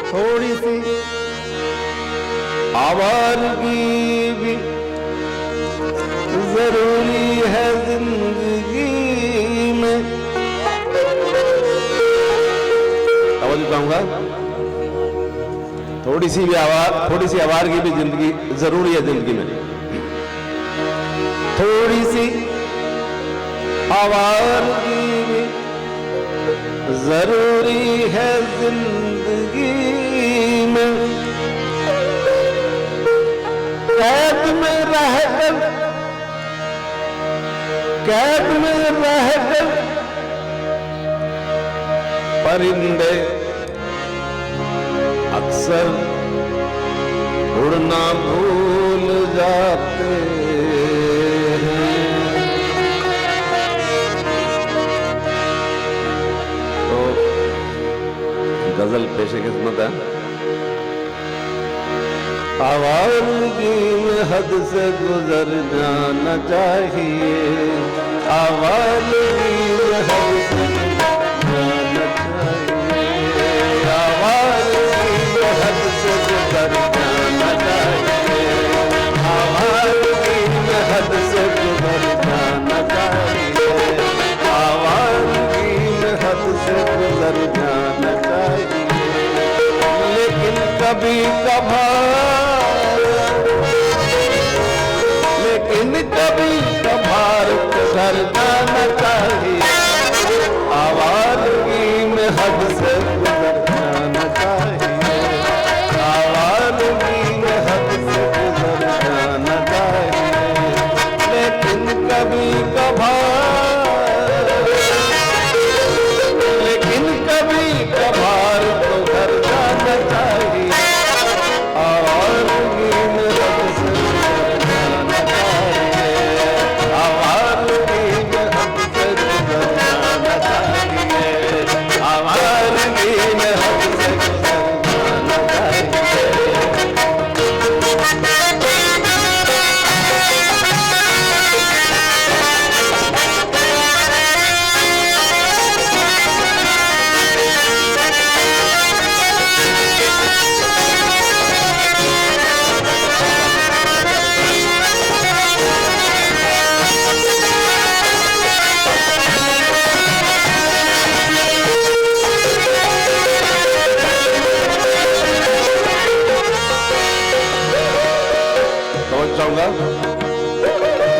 थोड़ी सी आवारगी भी जरूरी है जिंदगी में। समझ पाऊंगा, थोड़ी सी आवारगी भी जिंदगी जरूरी है जिंदगी में। थोड़ी सी आवारगी भी जरूरी है जिंदगी में। कैद में रहकर परिंदे अक्सर उड़ना भूल जाते हैं। तो गजल पेशे किस्मत है। आवारगी में हद से गुजर जाना चाहिए। आवारगी में हद से गुजर जाना चाहिए। आवारगी में हद से गुजर जाना चाहिए। आवारगी में हद से गुजर जाना चाहिए। आवारगी में हद से गुजर जाना चाहिए। लेकिन कभी कभार घर जाना चाहिए। आवारगी में हद से गुजर जाना चाहिए। आवारगी में हद से गुजर जाना चाहिए। लेकिन कभी कभार तो घर जाना चाहिए। आवारगी में हद से गुजर जाना चाहिए। आवारगी में हद से गुजर जाना चाहिए। आवारगी में हद से गुजर जाना चाहिए।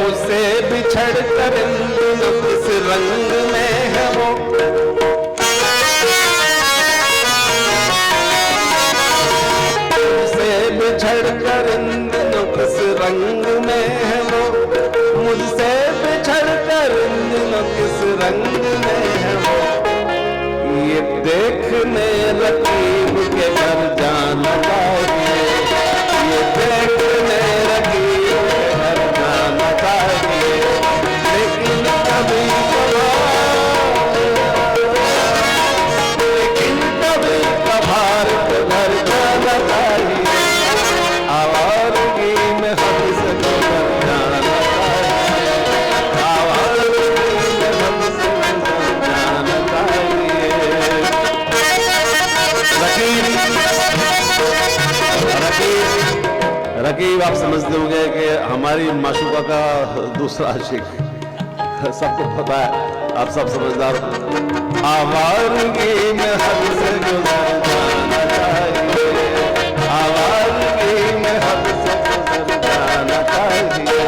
मुझसे बिछड़ कर किस रंग में है वो। मुझसे बिछड़ कर किस रंग में है वो। मुझसे बिछड़ कर किस रंग में है वो। ये देखने रकीब के घर जाना चाहिए। ये देखने रकीब के घर जाना चाहिए। लेकिन कभी कभार तो घर जाना चाहिए। आवारगी में हद से गुजर जाना चाहिए। आवारगी में हद से गुजर जाना चाहिए। रकीब आप समझते होंगे कि हमारी माशूका का दूसरा आशिक, सबको पता है, आप सब समझदार। आवारगी में हद से गुजर जाना चाहिए। आवारगी में हद से गुजर जाना चाहिए।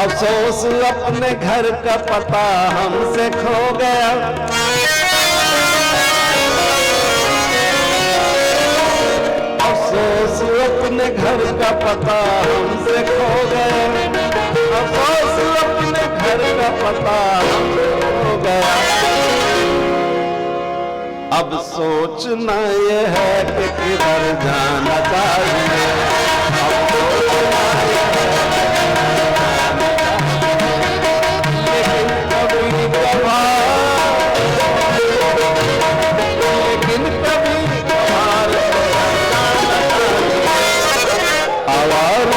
अफसोस अपने घर का पता हमसे खो गया। अफसोस अपने घर का पता हमसे खो गया। अफसोस अपने घर का पता हमसे खो गया। अब सोचना ये है कि किधर जाना चाहिए। अब सोचना ये है लेकिन कभी कभार, लेकिन कभी कभार जाना चाहिए। आवाज़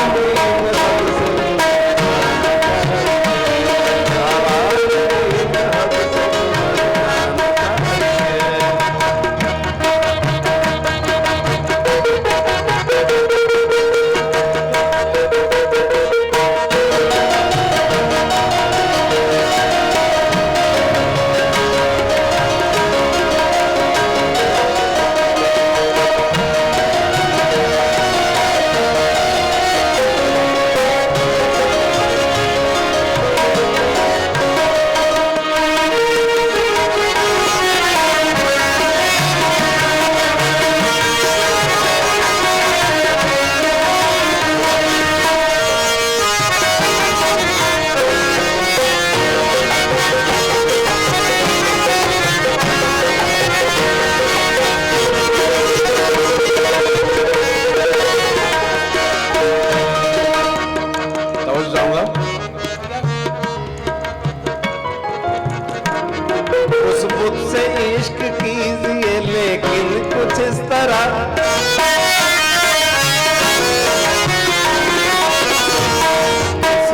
मुझसे इश्क कीजिए लेकिन कुछ इस तरह,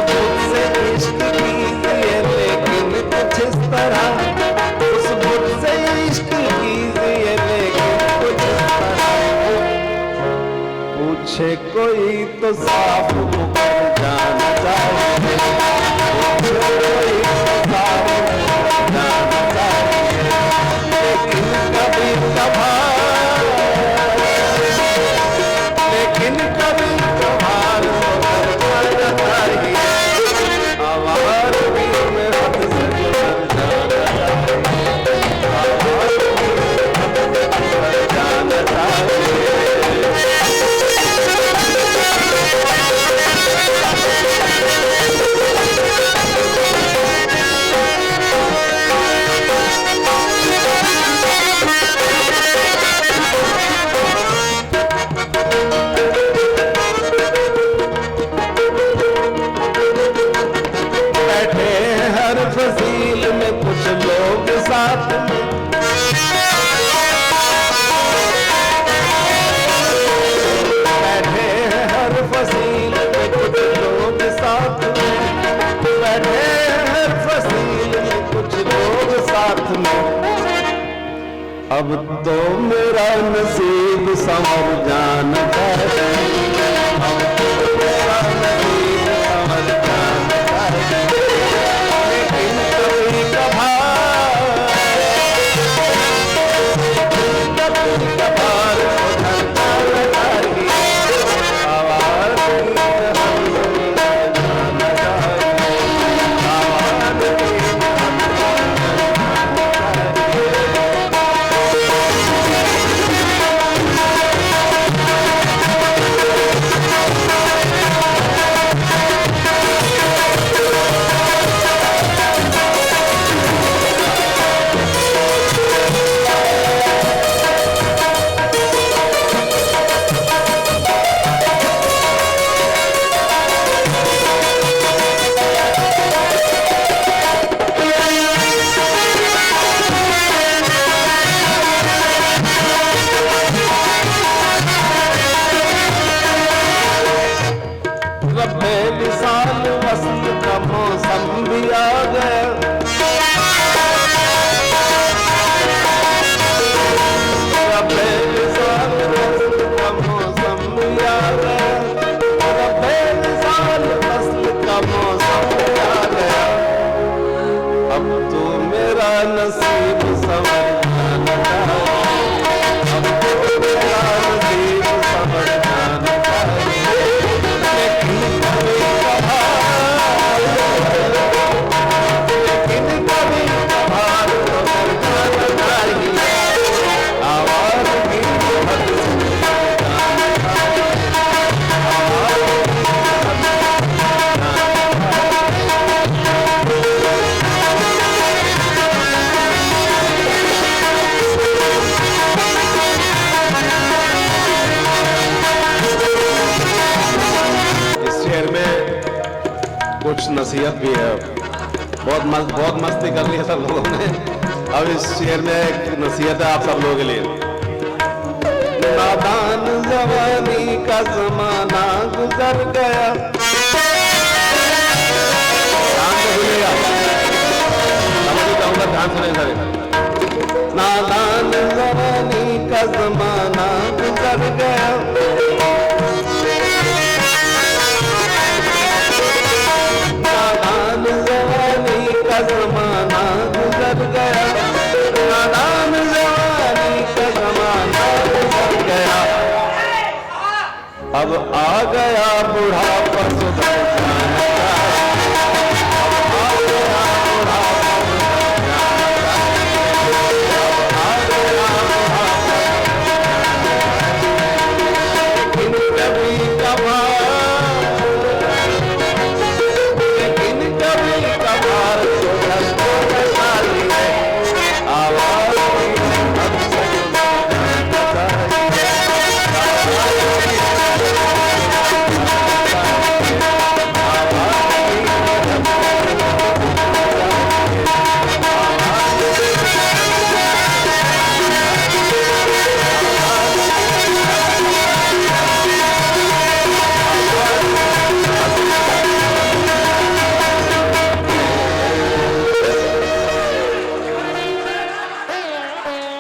मुझसे इश्क कीजिए लेकिन कुछ इस तरह, उस मुझसे इश्क कीजिए लेकिन कुछ इस तरह। पूछे कोई तो साफ मुकर जाना चाहिए, पूछे कोई तो साफ मुकर जाना चाहिए। लेकिन कभी कभार, लेकिन कभी कभार जाना चाहिए। आवाज़ में हद से गुजर जाना चाहिए। फसील में कुछ लोग साथ में, बैठे हैं हर फसील में कुछ लोग साथ में, बैठे हैं हर फसील में कुछ लोग साथ में। अब तो मेरा नसीब संवर जाना चाहिए, अब तो मेरा नसीब संवर जाना चाहिए। नसीहत भी है। बहुत मस्ती कर ली है सब लोगों ने। अब इस शेर में एक नसीहत है आप सब लोगों के लिए। नादान जवानी का जमाना गुजर गया। ध्यान से सुनिएगा, समझ चाहूंगा, ध्यान सुने सर। नादान जवानी का जमाना गुजर गया। नादान जवानी का जमाना गुजर गया। नादान जवानी का जमाना गुजर गया। अब आ गया बुढ़ापा सुधर जाना।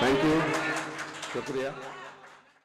थैंक यू, शुक्रिया।